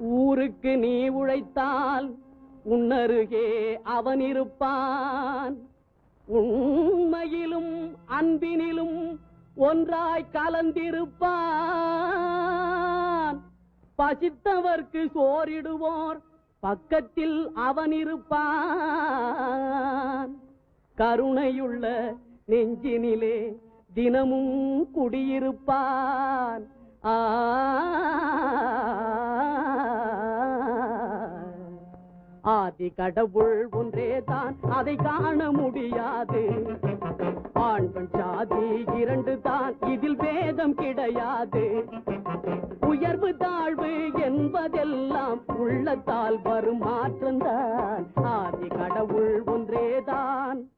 ஊருக்கு நீ உழைத்தால் உன்னருகே அவன் இருப்பான். உண்மையிலும் அன்பினிலும் ஒன்றாய் கலந்திருப்பான். பசித்தவர்க்கு சோறிடுவோர் பக்கத்தில் அவன் இருப்பான். கருணையுள்ள நெஞ்சினிலே தினமும் குடியிருப்பான். ஆதி கடவுள் ஒன்றேதான், அதை காண முடியாது. ஆண் பெண் சாதி இரண்டு தான், இதில் வேதம் கிடையாது. உயர்வு தாழ்வு என்பதெல்லாம் உள்ளத்தால் வரும் மாற்றம்தான். ஆதி கடவுள் ஒன்றேதான்.